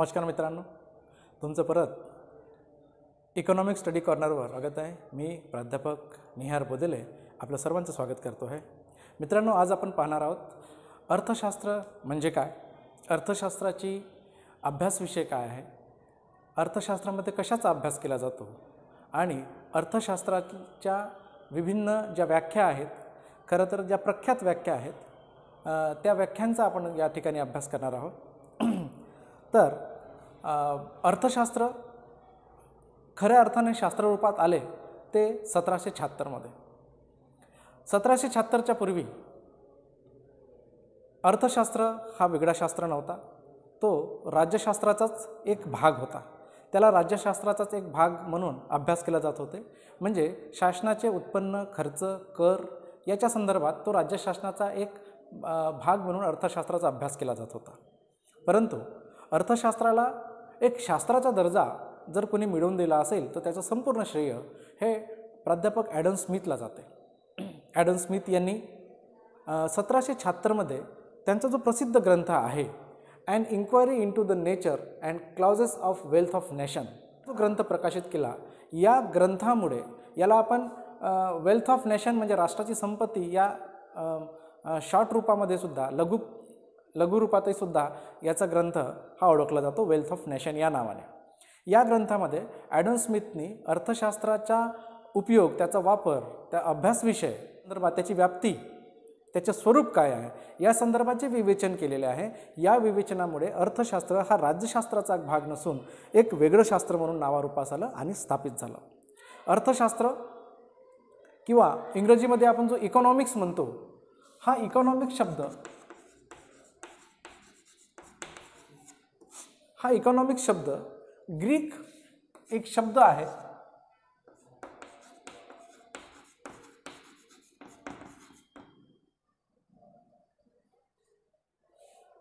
नमस्कार मित्रांनो, तुमचं परत इकॉनॉमिक स्टडी कॉर्नरवर स्वागत आहे। मी प्राध्यापक निहार बोदेले आपलं सर्वांचं स्वागत करतो आहे। मित्रांनो, आज आपण पाहणार आहोत अर्थशास्त्र म्हणजे काय, अर्थशास्त्राची अभ्यास विषय काय आहे, अर्थशास्त्रामध्ये कशाचा अभ्यास केला जातो आणि अर्थशास्त्राच्या विभिन्न ज्या व्याख्या आहेत, खरं तर ज्या प्रख्यात व्याख्या आहेत त्या व्याख्यांचा आपण या ठिकाणी अभ्यास करणार आहोत। तर अर्थशास्त्र खऱ्या अर्थाने शास्त्ररूपात आले ते 1776मध्ये। 1776च्या पूर्वी अर्थशास्त्र हा वेगळा शास्त्र नव्हता, तो राज्यशास्त्राचाच एक भाग होता। त्याला राज्यशास्त्राचाच एक भाग म्हणून अभ्यास केला जात होते। म्हणजे शासनाचे उत्पन्न, खर्च, कर याच्या संदर्भात तो राज्यशासनाचा एक भाग म्हणून अर्थशास्त्राचा अभ्यास केला जात होता। परंतु अर्थशास्त्राला एक शास्त्राचा दर्जा जर कोणी मिळवून दिला असेल तर त्याचं संपूर्ण श्रेय हे प्राध्यापक ॲडम स्मिथला जाते। ॲडम स्मिथ यांनी 1776मध्ये त्यांचा जो प्रसिद्ध ग्रंथ आहे an inquiry into the nature and causes of wealth of nation, तो ग्रंथ प्रकाशित केला। या ग्रंथामुळे याला आपण वेल्थ ऑफ नेशन म्हणजे राष्ट्राची संपत्ती या शॉर्ट रूपामध्ये सुद्धा लघु रूपातही सुद्धा याचा ग्रंथ हा ओळखला जातो, वेल्थ ऑफ नेशन या नावाने। या ग्रंथामध्ये ॲडम स्मिथनी अर्थशास्त्राचा उपयोग, त्याचा वापर, त्या अभ्यास विषय संदर्भात, त्याची व्याप्ती, त्याचे स्वरूप काय आहे या संदर्भाचे विवेचन केलेले आहे। या विवेचनामुळे अर्थशास्त्र हा राज्यशास्त्राचा भाग नसून एक वेगळं शास्त्र म्हणून नावारूपास आलं आणि स्थापित झालं। अर्थशास्त्र किंवा इंग्रजीमध्ये आपण जो इकॉनॉमिक्स म्हणतो, हा इकॉनॉमिक्स शब्द ग्रीक एक शब्द आहे,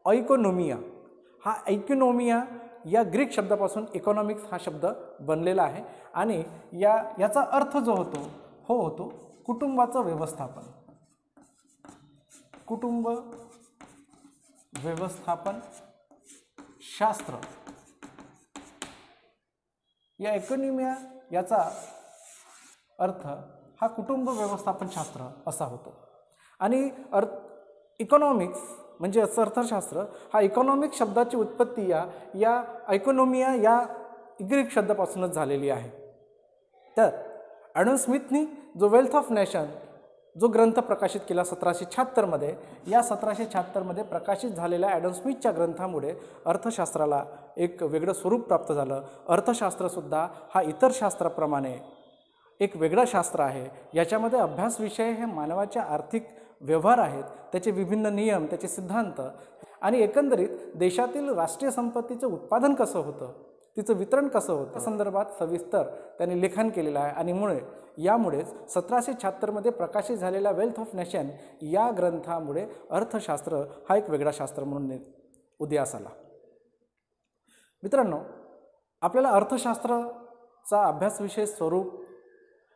इकॉनॉमिया। हा इकॉनॉमिया या ग्रीक शब्दापासून इकॉनॉमिक्स हा शब्द बनलेला आहे आणि याचा अर्थ जो होतो कुटुंबाचं व्यवस्थापन, कुटुंब व्यवस्थापन शास्त्र। या इकॉनॉमिया याचा अर्थ हा कुटुंब व्यवस्थापन शास्त्र असा होतो। आणि इकॉनॉमिक्स म्हणजे अर्थशास्त्र हा इकॉनॉमिक शब्दाची उत्पत्ती या इकॉनॉमिया या ग्रीक शब्दापासूनच झालेली आहे। तर ॲडम स्मिथनी जो वेल्थ ऑफ नेशन जो ग्रंथ प्रकाशित केला 1776मध्ये, या 1776मध्ये प्रकाशित झालेल्या ॲडम स्मिथच्या ग्रंथामुळे अर्थशास्त्राला एक वेगळं स्वरूप प्राप्त झालं। अर्थशास्त्रसुद्धा हा इतर शास्त्राप्रमाणे एक वेगळं शास्त्र आहे। याच्यामध्ये अभ्यास विषय हे मानवाचे आर्थिक व्यवहार आहेत, त्याचे विभिन्न नियम, त्याचे सिद्धांत आणि एकंदरीत देशातील राष्ट्रीय संपत्तीचं उत्पादन कसं होतं, तिचं वितरण कसं होतं या संदर्भात सविस्तर त्यांनी लेखन केलेलं आहे। आणि यामुळेच 1776मध्ये प्रकाशित झालेल्या वेल्थ ऑफ नेशन या ग्रंथामुळे अर्थशास्त्र हा एक वेगळा शास्त्र म्हणून उदयास आला। मित्रांनो, आपल्याला अर्थशास्त्राचा अभ्यास विषय, स्वरूप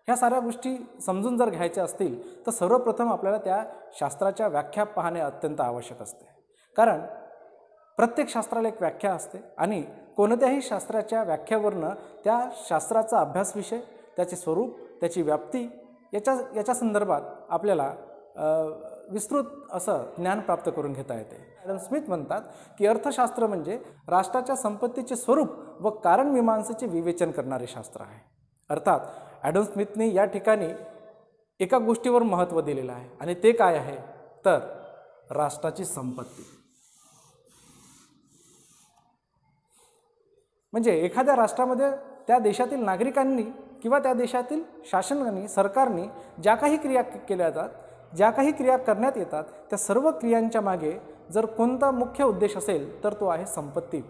ह्या साऱ्या गोष्टी समजून जर घ्यायच्या असतील तर सर्वप्रथम आपल्याला त्या शास्त्राच्या व्याख्या पाहणे अत्यंत आवश्यक असते। कारण प्रत्येक शास्त्राला एक व्याख्या असते आणि कोणत्याही शास्त्राच्या व्याख्येवरनं त्या शास्त्राचा अभ्यास विषय, त्याचे स्वरूप, त्याची व्याप्ती याच्या संदर्भात आपल्याला विस्तृत असं ज्ञान प्राप्त करून घेता येते। ॲडम स्मिथ म्हणतात की अर्थशास्त्र म्हणजे राष्ट्राच्या संपत्तीचे स्वरूप व कारणमीमांसेचे विवेचन करणारे शास्त्र आहे। अर्थात ॲडम स्मिथने या ठिकाणी एका गोष्टीवर महत्त्व दिलेलं आहे आणि ते काय आहे तर राष्ट्राची संपत्ती। म्हणजे एखाद्या राष्ट्रामध्ये त्या देशातील नागरिकांनी किंवा त्या देशातील शासनाने, सरकारने ज्या काही क्रिया केल्या जातात, ज्या काही क्रिया करण्यात येतात, त्या सर्व क्रियांच्या मागे जर कोणता मुख्य उद्देश असेल तर तो आहे संपत्ती।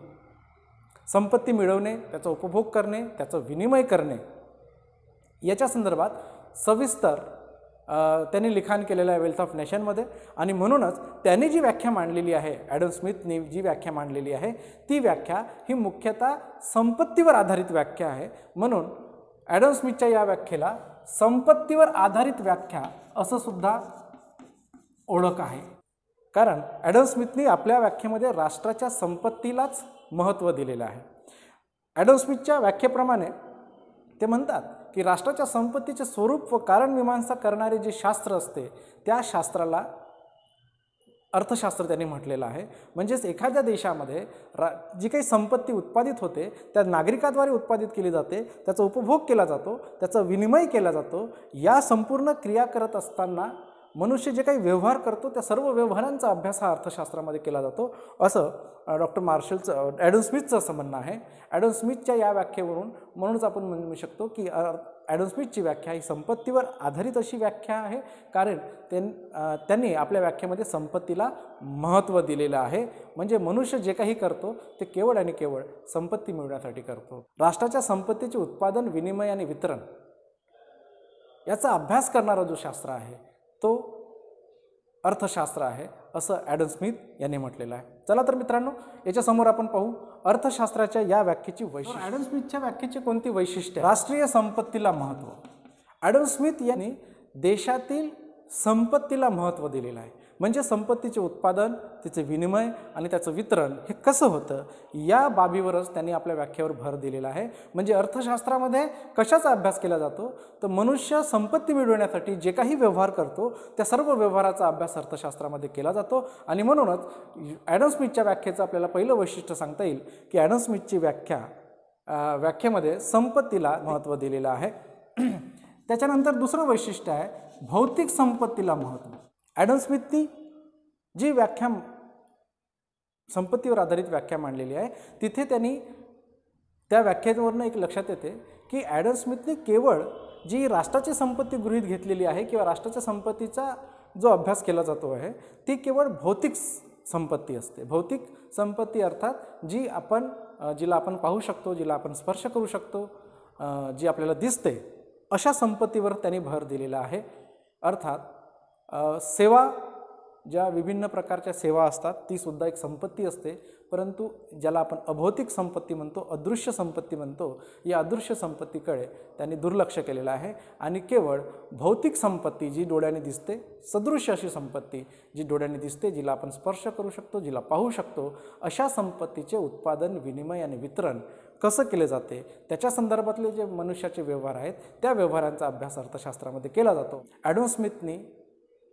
संपत्ती मिळवणे, त्याचा उपभोग करणे, त्याचा विनिमय करणे याच्या संदर्भात सविस्तर त्यांनी लिखाण केलेलं आहे वेल्थ ऑफ नेशनमध्ये। आणि म्हणूनच त्यांनी जी व्याख्या मांडलेली आहे, ॲडम स्मिथने जी व्याख्या मांडलेली आहे, ती व्याख्या ही मुख्यतः संपत्तीवर आधारित व्याख्या आहे। म्हणून ॲडम स्मिथच्या या व्याख्येला संपत्तीवर आधारित व्याख्या असं सुद्धा ओळख आहे। कारण ॲडम स्मिथने आपल्या व्याख्येमध्ये राष्ट्राच्या संपत्तीलाच महत्त्व दिलेलं आहे. ॲडम स्मिथच्या व्याख्येप्रमाणे ते म्हणतात की राष्ट्राच्या संपत्तीचे स्वरूप व कारणमीमांसा करणारे जे शास्त्र असते त्या शास्त्राला अर्थशास्त्र त्यांनी म्हटलेलं आहे. म्हणजेच एखाद्या देशामध्ये जी काही संपत्ती उत्पादित होते त्या नागरिकाद्वारे उत्पादित केली जाते, त्याचा उपभोग केला जातो, त्याचा विनिमय केला जातो. या संपूर्ण क्रिया करत असताना मनुष्य जे काही व्यवहार करतो त्या सर्व व्यवहारांचा अभ्यास हा अर्थशास्त्रामध्ये केला जातो, असं डॉक्टर मार्शलचं ॲडम स्मिथचं असं म्हणणं आहे. ॲडम स्मिथच्या या व्याख्येवरून म्हणूनच आपण म्हणू शकतो की ॲडम स्मिथची व्याख्या ही संपत्तीवर आधारित अशी व्याख्या आहे, कारण त्यांनी आपल्या व्याख्येमध्ये संपत्तीला महत्त्व दिलेलं आहे. म्हणजे मनुष्य जे काही करतो ते केवळ आणि केवळ संपत्ती मिळवण्यासाठी करतो. राष्ट्राच्या संपत्तीचे उत्पादन, विनिमय आणि वितरण याचा अभ्यास करणारा जो शास्त्र आहे तो अर्थशास्त्र आहे, असं ॲडम स्मिथ यांनी म्हटलेलं आहे. चला तर मित्रांनो, याच्यासमोर आपण पाहू अर्थशास्त्राच्या या व्याख्येची वैशिष्ट्ये. ॲडम स्मिथच्या व्याख्येची कोणती वैशिष्ट्ये? राष्ट्रीय संपत्तीला महत्त्व. ॲडम स्मिथ यांनी देशातील संपत्तीला महत्त्व दिलेलं आहे. म्हणजे संपत्तीचे उत्पादन, तिचे विनिमय आणि त्याचं वितरण हे कसं होतं या बाबीवरच त्यांनी आपल्या व्याख्येवर भर दिलेला आहे. म्हणजे अर्थशास्त्रामध्ये कशाचा अभ्यास केला जातो तर मनुष्य संपत्ती मिळवण्यासाठी जे काही व्यवहार करतो त्या सर्व व्यवहाराचा अभ्यास अर्थशास्त्रामध्ये केला जातो. आणि म्हणूनच ॲडम स्मिथच्या व्याख्येचं आपल्याला पहिलं वैशिष्ट्य सांगता येईल की ॲडम स्मिथची व्याख्येमध्ये संपत्तीला महत्त्व दिलेलं आहे. त्याच्यानंतर दुसरं वैशिष्ट्य आहे भौतिक संपत्तीला महत्त्व. ॲडम स्मिथनी जी व्याख्या संपत्तीवर आधारित व्याख्या मांडलेली आहे तिथे त्यांनी त्या व्याख्येवरनं एक लक्षात येते की ॲडम स्मिथनी केवळ जी राष्ट्राची संपत्ती गृहीत घेतलेली आहे किंवा राष्ट्राच्या संपत्तीचा जो अभ्यास केला जातो आहे ती केवळ भौतिक संपत्ती असते. भौतिक संपत्ती अर्थात जिला आपण पाहू शकतो, जिला आपण स्पर्श करू शकतो, जी आपल्याला दिसते, अशा संपत्तीवर त्यांनी भर दिलेला आहे. अर्थात सेवा, ज्या विभिन्न प्रकारच्या सेवा असतात ती सुद्धा एक संपत्ती असते, परंतु ज्याला आपण अभौतिक संपत्ती म्हणतो, अदृश्य संपत्ती म्हणतो, या अदृश्य संपत्तीकडे त्यांनी दुर्लक्ष केलेलं आहे. आणि केवळ भौतिक संपत्ती जी डोळ्याने दिसते, सदृश्य अशी संपत्ती जी डोळ्याने दिसते, जिला आपण स्पर्श करू शकतो, जिला पाहू शकतो, अशा संपत्तीचे उत्पादन, विनिमय आणि वितरण कसं केले जाते त्याच्या संदर्भातले जे मनुष्याचे व्यवहार आहेत त्या व्यवहारांचा अभ्यास अर्थशास्त्रामध्ये केला जातो. ॲडम स्मिथनी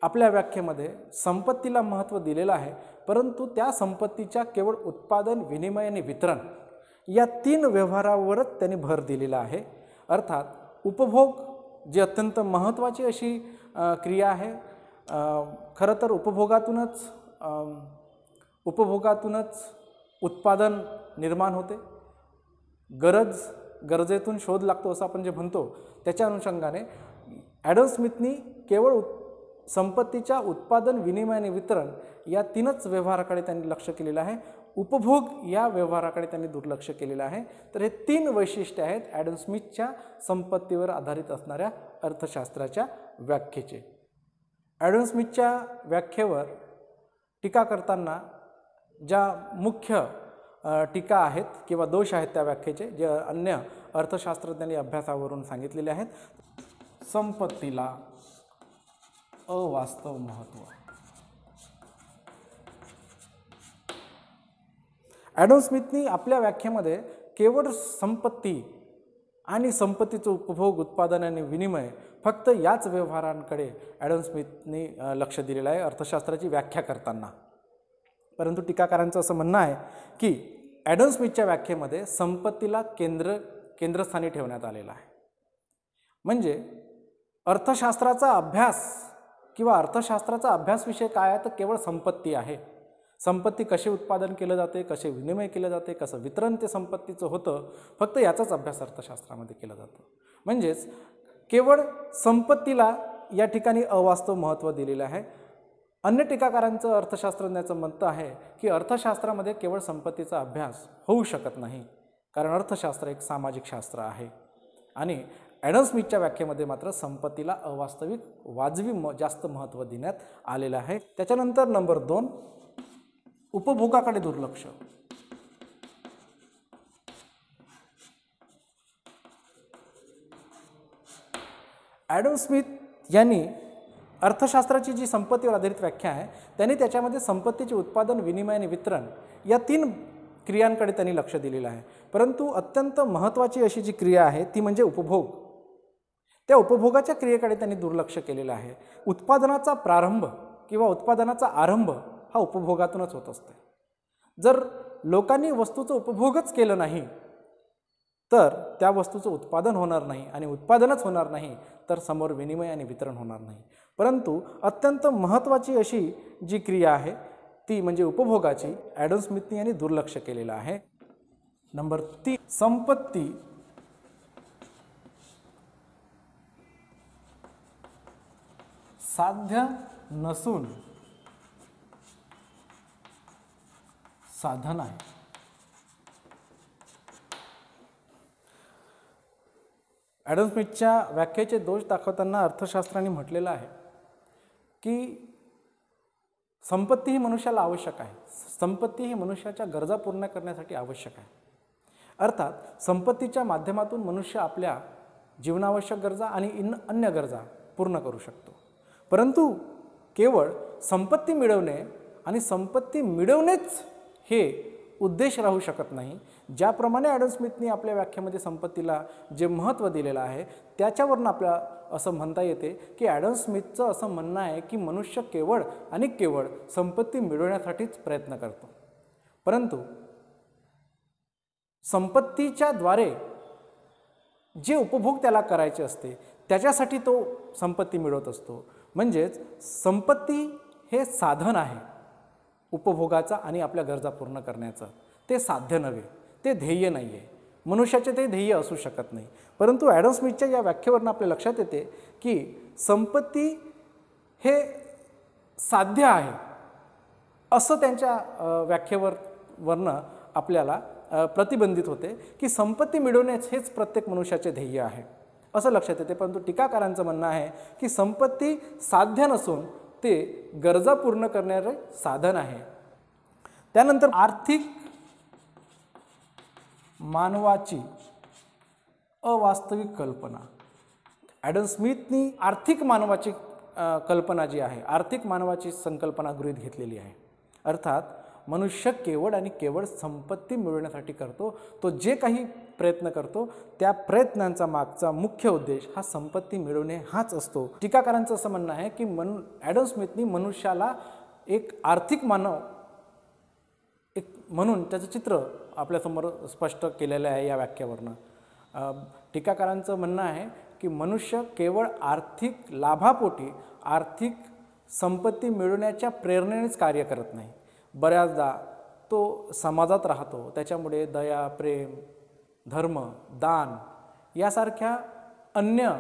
आपल्या व्याख्येमध्ये संपत्तीला महत्त्व दिलेलं आहे, परंतु त्या संपत्तीच्या केवळ उत्पादन, विनिमय आणि वितरण या 3 व्यवहारावरच त्यांनी भर दिलेला आहे. अर्थात उपभोग जी अत्यंत महत्त्वाची अशी क्रिया आहे. खरं तर उपभोगातूनच उत्पादन निर्माण होते. गरजेतून शोध लागतो असं आपण जे म्हणतो, त्याच्या अनुषंगाने ॲडम स्मिथनी केवळ संपत्तीच्या उत्पादन, विनिमय आणि वितरण या 3च व्यवहाराकडे त्यांनी लक्ष केलेलं आहे. उपभोग या व्यवहाराकडे त्यांनी दुर्लक्ष केलेलं आहे. तर हे 3 वैशिष्ट्ये आहेत ॲडम स्मिथच्या संपत्तीवर आधारित असणाऱ्या अर्थशास्त्राच्या व्याख्येचे. ॲडम स्मिथच्या व्याख्येवर टीका करताना ज्या मुख्य टीका आहेत किंवा दोष आहेत त्या व्याख्येचे, जे अन्य अर्थशास्त्रज्ञांनी अभ्यासावरून सांगितलेले आहेत. संपत्तीला अवास्तव महत्त्व. ॲडम स्मिथनी आपल्या व्याख्येमध्ये केवळ संपत्ती आणि संपत्तीचं उपभोग, उत्पादन आणि विनिमय फक्त याच व्यवहारांकडे ॲडम स्मिथनी लक्ष दिलेलं आहे अर्थशास्त्राची व्याख्या करताना. परंतु टीकाकारांचं असं म्हणणं आहे की ॲडम स्मिथच्या व्याख्येमध्ये संपत्तीला केंद्रस्थानी ठेवण्यात आलेलं आहे. म्हणजे अर्थशास्त्राचा अभ्यास किंवा अर्थशास्त्राचा अभ्यास विषय काय आहे तर केवळ संपत्ती आहे. संपत्ती कसे उत्पादन केलं जाते, कसे विनिमय केलं जाते, कसं वितरण ते संपत्तीचं होतं, फक्त याचाच अभ्यास अर्थशास्त्रामध्ये केला जातो. म्हणजेच केवळ संपत्तीला या ठिकाणी अवास्तव महत्त्व दिलेलं आहे. अन्य टीकाकारांचं, अर्थशास्त्रज्ञाचं मत आहे की अर्थशास्त्रामध्ये केवळ संपत्तीचा अभ्यास होऊ शकत नाही, कारण अर्थशास्त्र एक सामाजिक शास्त्र आहे. आणि ॲडम स्मिथच्या व्याख्येमध्ये मात्र संपत्तीला अवास्तविक, वाजवी जास्त महत्त्व देण्यात आलेलं आहे. त्याच्यानंतर नंबर 2, उपभोगाकडे दुर्लक्ष. ॲडम स्मिथ यांनी अर्थशास्त्राची जी संपत्तीवर आधारित व्याख्या आहे त्यांनी त्याच्यामध्ये संपत्तीचे उत्पादन, विनिमय आणि वितरण या 3 क्रियांकडे त्यांनी लक्ष दिलेलं आहे, परंतु अत्यंत महत्त्वाची अशी जी क्रिया आहे ती म्हणजे उपभोग. त्या उपभोगाच्या क्रियेकडे त्यांनी दुर्लक्ष केलेलं आहे. उत्पादनाचा प्रारंभ किंवा उत्पादनाचा आरंभ हा उपभोगातूनच होत असते. जर लोकांनी वस्तूचं उपभोगच केलं नाही तर त्या वस्तूचं उत्पादन होणार नाही, आणि उत्पादनच होणार नाही तर समोर विनिमय आणि वितरण होणार नाही. परंतु अत्यंत महत्त्वाची अशी जी क्रिया आहे ती म्हणजे उपभोगाची ॲडम स्मिथनी यांनी दुर्लक्ष केलेलं आहे. नंबर 3, संपत्ती साध्य नसून साधन आहे. ॲडम स्मिथच्या व्याख्येचे दोष दाखवताना अर्थशास्त्राने म्हटलेलं आहे की संपत्ती ही मनुष्याला आवश्यक आहे. संपत्ती ही मनुष्याच्या गरजा पूर्ण करण्यासाठी आवश्यक आहे. अर्थात संपत्तीच्या माध्यमातून मनुष्य आपल्या जीवनावश्यक गरजा आणि अन्य गरजा पूर्ण करू शकतो. परंतु केवळ संपत्ती मिळवणे आणि संपत्ती मिळवणेच हे उद्देश राहू शकत नाही. ज्याप्रमाणे ॲडम स्मिथनी आपल्या व्याख्येमध्ये संपत्तीला जे महत्त्व दिलेलं आहे त्याच्यावरून आपल्या असं म्हणता येते की ॲडम स्मिथचं असं म्हणणं आहे की मनुष्य केवळ आणि केवळ संपत्ती मिळवण्यासाठीच प्रयत्न करतो, परंतु संपत्तीच्या द्वारे जे उपभोग त्याला करायचे असते त्याच्यासाठी तो संपत्ती मिळवत असतो. म्हणजेच संपत्ती हे साधन आहे उपभोगाचा आणि आपल्या गरजा पूर्ण करण्याचं. ते साध्य नव्हे, ते ध्येय नाही आहे. मनुष्याचे ते ध्येय असू शकत नाही. परंतु ॲडम स्मिथच्या या व्याख्येवरून आपल्या लक्षात येते की संपत्ती हे साध्य आहे असं त्यांच्या व्याख्येवरनं आपल्याला प्रतिबंधित होते की संपत्ती मिळवणेच हेच प्रत्येक मनुष्याचे ध्येय आहे असं लक्षात येते. परंतु टीकाकारांचं म्हणणं आहे की संपत्ती साध्य नसून ते गरजा पूर्ण करणारे साधन आहे. त्यानंतर आर्थिक मानवाची अवास्तविक कल्पना. ॲडम स्मिथनी आर्थिक मानवाची कल्पना जी आहे, आर्थिक मानवाची संकल्पना गृहीत घेतलेली आहे. अर्थात मनुष्य केवळ आणि केवळ संपत्ती मिळवण्यासाठी करतो. तो जे काही प्रयत्न करतो त्या प्रयत्नांचा मागचा मुख्य उद्देश हा संपत्ती मिळवणे हाच असतो. टीकाकारांचं असं म्हणणं आहे की ॲडम स्मिथनी मनुष्याला एक आर्थिक मानव एक म्हणून त्याचं चित्र आपल्यासमोर स्पष्ट केलेलं आहे या व्याख्येवरनं. टीकाकारांचं म्हणणं आहे की मनुष्य केवळ आर्थिक लाभापोटी आर्थिक संपत्ती मिळवण्याच्या प्रेरणेनेच कार्य करत नाही. बऱ्याचदा तो समाजात राहतो, त्याच्यामुळे दया, प्रेम, धर्म, दान यासारख्या अन्य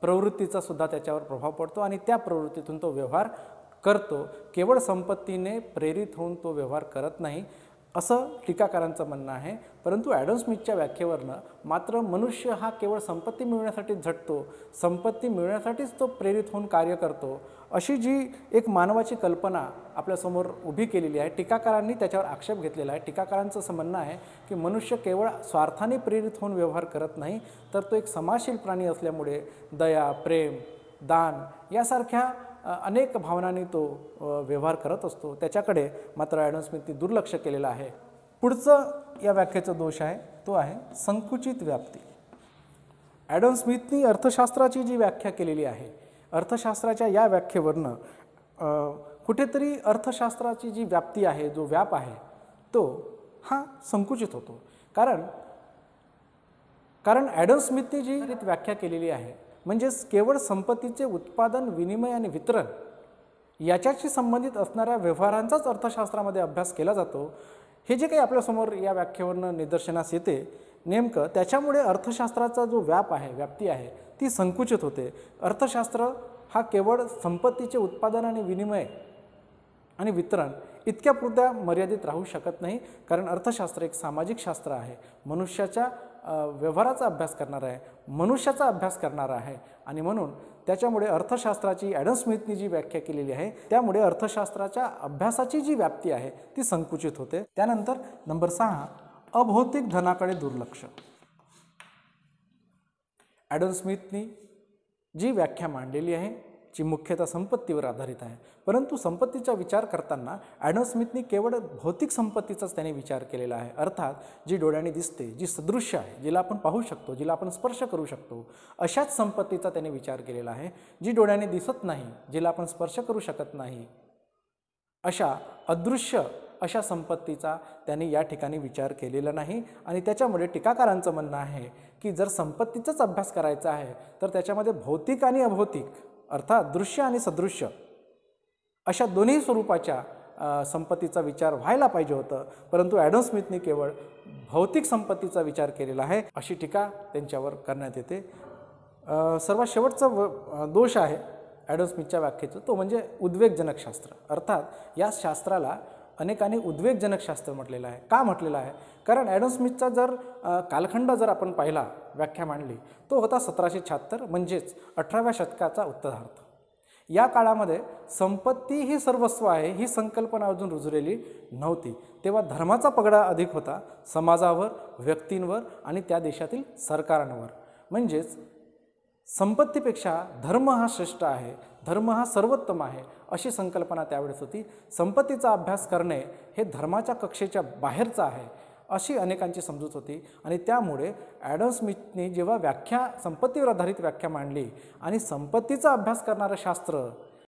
प्रवृत्तीचा सुद्धा त्याच्यावर प्रभाव पडतो आणि त्या प्रवृत्तीतून तो व्यवहार करतो. केवळ संपत्तीने प्रेरित होऊन तो व्यवहार करत नाही असं टीकाकारांचं म्हणणं आहे. परंतु ॲडम स्मिथच्या व्याख्येवरनं मात्र मनुष्य हा केवळ संपत्ती मिळवण्यासाठीच झटतो, संपत्ती मिळवण्यासाठीच तो प्रेरित होऊन कार्य करतो अशी जी एक मानवाची कल्पना आपल्यासमोर उभी केलेली आहे. टीकाकारांनी त्याच्यावर आक्षेप घेतलेला आहे. टीकाकारांचं असं म्हणणं आहे की मनुष्य केवळ स्वार्थाने प्रेरित होऊन व्यवहार करत नाही तर तो एक समाजशील प्राणी असल्यामुळे दया, प्रेम, दान यासारख्या अनेक भावनांनी तो व्यवहार करत असतो. त्याच्याकडे मात्र ॲडम स्मिथनी दुर्लक्ष केलेलं आहे. पुढचं या व्याख्येचा दोष आहे तो आहे संकुचित व्याप्ती. ॲडम स्मिथनी अर्थशास्त्राची जी व्याख्या केलेली आहे, अर्थशास्त्राच्या या व्याख्येवरनं कुठेतरी अर्थशास्त्राची जी व्याप्ती आहे, जो व्याप आहे तो हा संकुचित होतो. कारण ॲडम स्मिथनी जी व्याख्या केलेली आहे म्हणजेच केवळ संपत्तीचे उत्पादन, विनिमय आणि वितरण याच्याशी संबंधित असणाऱ्या व्यवहारांचाच अर्थशास्त्रामध्ये अभ्यास केला जातो. हे जे काही आपल्यासमोर या व्याख्येवरनं निदर्शनास येते नेमकं त्याच्यामुळे अर्थशास्त्राचा जो व्याप आहे, व्याप्ती आहे ती संकुचित होते. अर्थशास्त्र हा केवळ संपत्तीचे उत्पादन आणि विनिमय आणि वितरण इतक्यापुरता मर्यादित राहू शकत नाही. कारण अर्थशास्त्र एक सामाजिक शास्त्र आहे, मनुष्याच्या व्यवहाराचा अभ्यास करणारा आहे, मनुष्याचा अभ्यास करणारा आहे आणि म्हणून त्याच्यामुळे अर्थशास्त्राची ॲडम स्मिथनी जी व्याख्या केलेली आहे त्यामुळे अर्थशास्त्राच्या अभ्यासाची जी व्याप्ती आहे ती संकुचित होते. त्यानंतर नंबर 6 अभौतिक धनाकडे दुर्लक्ष. ॲडम स्मिथनी जी व्याख्या मांडलेली आहे जी मुख्यतः संपत्तीवर आधारित आहे. परंतु संपत्तीचा विचार करताना ॲडम स्मिथनी केवळ भौतिक संपत्तीचाच त्याने विचार केलेला आहे. अर्थात जी डोळ्याने दिसते, जी सदृश्य आहे, जिला आपण पाहू शकतो, जिला आपण स्पर्श करू शकतो, अशाच संपत्तीचा त्याने विचार केलेला आहे. जी डोळ्याने दिसत नाही, जिला आपण स्पर्श करू शकत नाही, अशा अदृश्य अशा संपत्तीचा त्यांनी या ठिकाणी विचार केलेला नाही. आणि त्याच्यामुळे टीकाकारांचं म्हणणं आहे की जर संपत्तीचाच अभ्यास करायचा आहे तर त्याच्यामध्ये भौतिक आणि अभौतिक अर्थात दृश्य आणि सदृश्य अशा दोन्ही स्वरूपाच्या संपत्तीचा विचार व्हायला पाहिजे होतं. परंतु ॲडम स्मिथने केवळ भौतिक संपत्तीचा विचार केलेला आहे अशी टीका त्यांच्यावर करण्यात येते. सर्वात शेवटचा दोष आहे ॲडम स्मिथच्या व्याख्येचं, तो म्हणजे उद्वेगजनक शास्त्र. अर्थात या शास्त्राला अनेकांनी उद्वेगजनक शास्त्र म्हटलेलं आहे. का म्हटलेलं आहे? कारण ॲडम स्मिथचा जर कालखंड जर आपण पाहिला, व्याख्या मांडली, तो होता 1776 म्हणजेच 18व्या शतकाचा उत्तरार्ध. या काळामध्ये संपत्ती ही सर्वस्व आहे ही संकल्पना अजून रुजलेली नव्हती. तेव्हा धर्माचा पगडा अधिक होता समाजावर, व्यक्तींवर आणि त्या देशातील सरकारांवर. म्हणजेच संपत्तीपेक्षा धर्म हा श्रेष्ठ आहे, धर्म हा सर्वोत्तम आहे अशी संकल्पना त्यावेळेस होती. संपत्तीचा अभ्यास करणे हे धर्माच्या कक्षेच्या बाहेरचं आहे अशी अनेकांची समजूत होती. आणि त्यामुळे ॲडम स्मिथने जेव्हा संपत्तीवर आधारित व्याख्या मांडली आणि संपत्तीचा अभ्यास करणारं शास्त्र